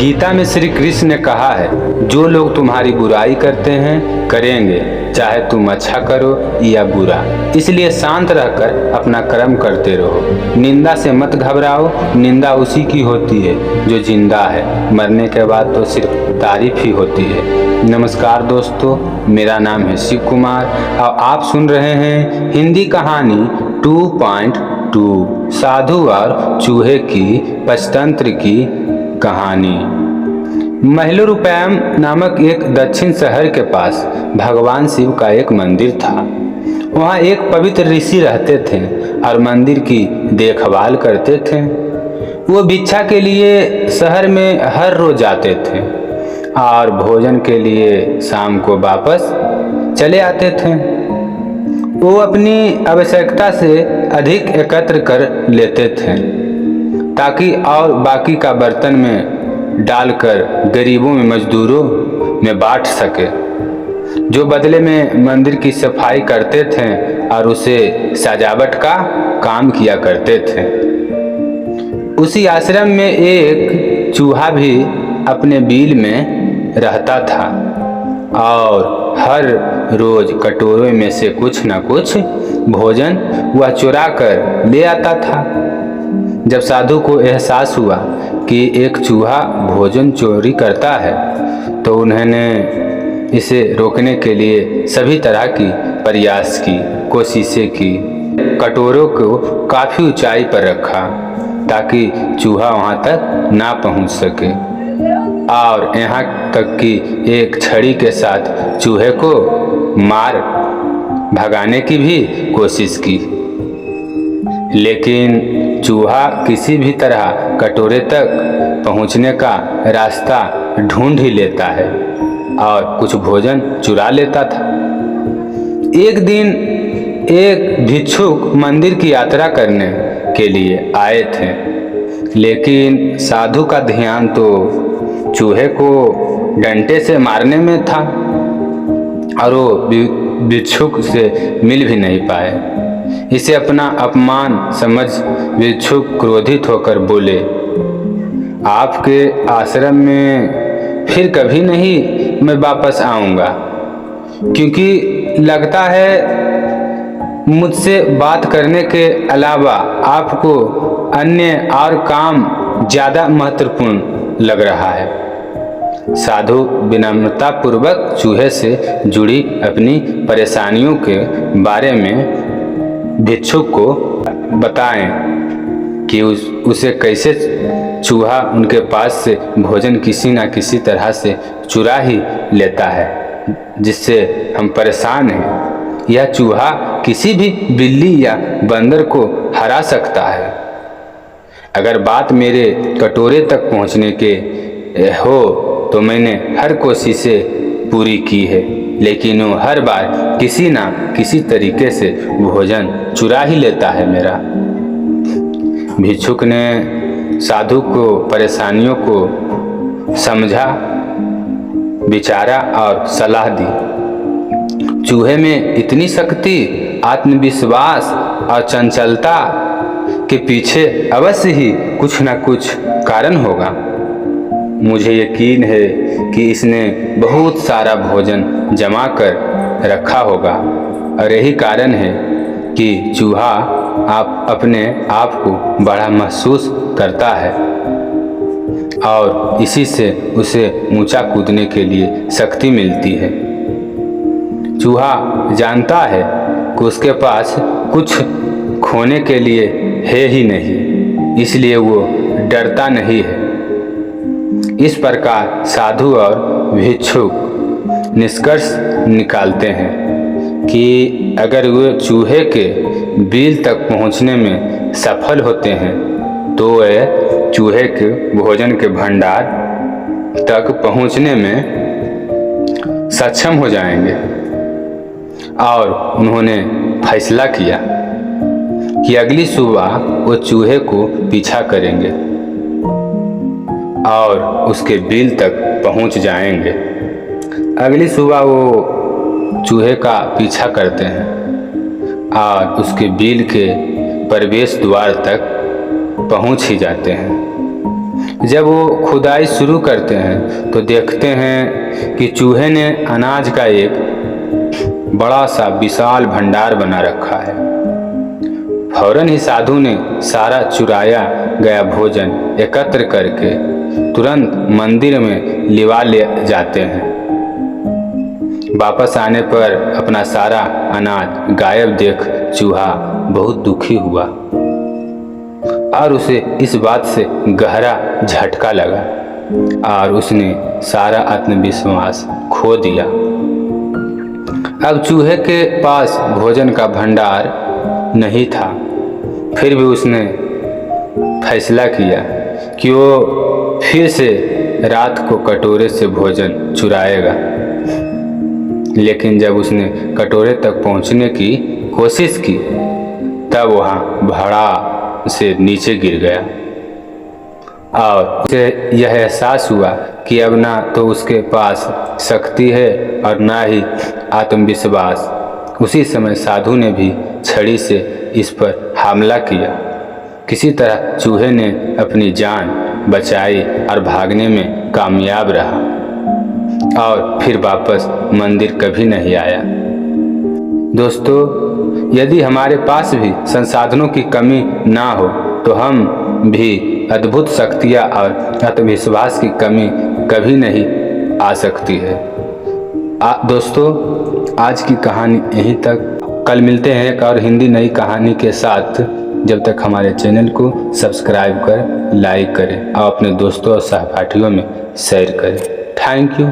गीता में श्री कृष्ण ने कहा है, जो लोग तुम्हारी बुराई करते हैं करेंगे, चाहे तुम अच्छा करो या बुरा। इसलिए शांत रहकर अपना कर्म करते रहो। निंदा से मत घबराओ, निंदा उसी की होती है जो जिंदा है। मरने के बाद तो सिर्फ तारीफ ही होती है। नमस्कार दोस्तों, मेरा नाम है शिव कुमार और आप सुन रहे हैं हिंदी कहानी 2.2 साधु और चूहे की पंचतंत्र की कहानी। महिलोरुपैम नामक एक दक्षिण शहर के पास भगवान शिव का एक मंदिर था। वहाँ एक पवित्र ऋषि रहते थे और मंदिर की देखभाल करते थे। वो भिक्षा के लिए शहर में हर रोज आते थे और भोजन के लिए शाम को वापस चले आते थे। वो अपनी आवश्यकता से अधिक एकत्र कर लेते थे ताकि और बाकी का बर्तन में डालकर गरीबों में मजदूरों में बांट सके, जो बदले में मंदिर की सफाई करते थे और उसे सजावट का काम किया करते थे। उसी आश्रम में एक चूहा भी अपने बील में रहता था और हर रोज कटोरे में से कुछ न कुछ भोजन वह चुरा कर ले आता था। जब साधु को एहसास हुआ कि एक चूहा भोजन चोरी करता है तो उन्होंने इसे रोकने के लिए सभी तरह की प्रयास की, कोशिशें की। कटोरों को काफ़ी ऊंचाई पर रखा ताकि चूहा वहां तक ना पहुंच सके और यहाँ तक कि एक छड़ी के साथ चूहे को मार भगाने की भी कोशिश की, लेकिन चूहा किसी भी तरह कटोरे तक पहुंचने का रास्ता ढूंढ ही लेता है और कुछ भोजन चुरा लेता था। एक दिन एक भिक्षुक मंदिर की यात्रा करने के लिए आए थे, लेकिन साधु का ध्यान तो चूहे को डंडे से मारने में था और वो भिक्षुक से मिल भी नहीं पाए। इसे अपना अपमान समझ भिक्षुक क्रोधित होकर बोले, आपके आश्रम में फिर कभी नहीं मैं वापस आऊंगा, क्योंकि लगता है मुझसे बात करने के अलावा आपको अन्य और काम ज़्यादा महत्वपूर्ण लग रहा है। साधु विनम्रता पूर्वक चूहे से जुड़ी अपनी परेशानियों के बारे में भिक्षुक को बताएं कि उसे कैसे चूहा उनके पास से भोजन किसी न किसी तरह से चुरा ही लेता है, जिससे हम परेशान हैं। यह चूहा किसी भी बिल्ली या बंदर को हरा सकता है। अगर बात मेरे कटोरे तक पहुंचने के हो तो मैंने हर कोशिशें पूरी की है, लेकिन वो हर बार किसी ना किसी तरीके से भोजन चुरा ही लेता है मेरा। भिक्षुक ने साधु को परेशानियों को समझा, विचारा और सलाह दी। चूहे में इतनी शक्ति, आत्मविश्वास और चंचलता के पीछे अवश्य ही कुछ न कुछ कारण होगा। मुझे यकीन है कि इसने बहुत सारा भोजन जमा कर रखा होगा और यही कारण है कि चूहा आप अपने आप को बड़ा महसूस करता है और इसी से उसे ऊंचा कूदने के लिए शक्ति मिलती है। चूहा जानता है कि उसके पास कुछ खोने के लिए है ही नहीं, इसलिए वो डरता नहीं है। इस प्रकार साधु और भिक्षुक निष्कर्ष निकालते हैं कि अगर वे चूहे के बिल तक पहुंचने में सफल होते हैं तो वे चूहे के भोजन के भंडार तक पहुंचने में सक्षम हो जाएंगे। और उन्होंने फैसला किया कि अगली सुबह वो चूहे को पीछा करेंगे और उसके बिल तक पहुंच जाएंगे। अगली सुबह वो चूहे का पीछा करते हैं और उसके बिल के प्रवेश द्वार तक पहुंच ही जाते हैं। जब वो खुदाई शुरू करते हैं तो देखते हैं कि चूहे ने अनाज का एक बड़ा सा विशाल भंडार बना रखा है। फौरन ही साधु ने सारा चुराया गया भोजन एकत्र करके तुरंत मंदिर में लिवा ले जाते हैं। वापस आने पर अपना सारा अनाज गायब देख चूहा बहुत दुखी हुआ और उसे इस बात से गहरा झटका लगा और उसने सारा आत्मविश्वास खो दिया। अब चूहे के पास भोजन का भंडार नहीं था, फिर भी उसने फैसला किया कि वो फिर से रात को कटोरे से भोजन चुराएगा। लेकिन जब उसने कटोरे तक पहुंचने की कोशिश की तब वहाँ भड़ा से नीचे गिर गया और उसे यह एहसास हुआ कि अब ना तो उसके पास शक्ति है और ना ही आत्मविश्वास। उसी समय साधु ने भी छड़ी से इस पर हमला किया। किसी तरह चूहे ने अपनी जान बचाई और भागने में कामयाब रहा और फिर वापस मंदिर कभी नहीं आया। दोस्तों, यदि हमारे पास भी संसाधनों की कमी ना हो तो हम भी अद्भुत शक्तियाँ और आत्मविश्वास की कमी कभी नहीं आ सकती है। दोस्तों, आज की कहानी यहीं तक। कल मिलते हैं एक और हिंदी नई कहानी के साथ। जब तक हमारे चैनल को सब्सक्राइब कर लाइक करें और अपने दोस्तों और सहपाठियों में शेयर करें। Thank you.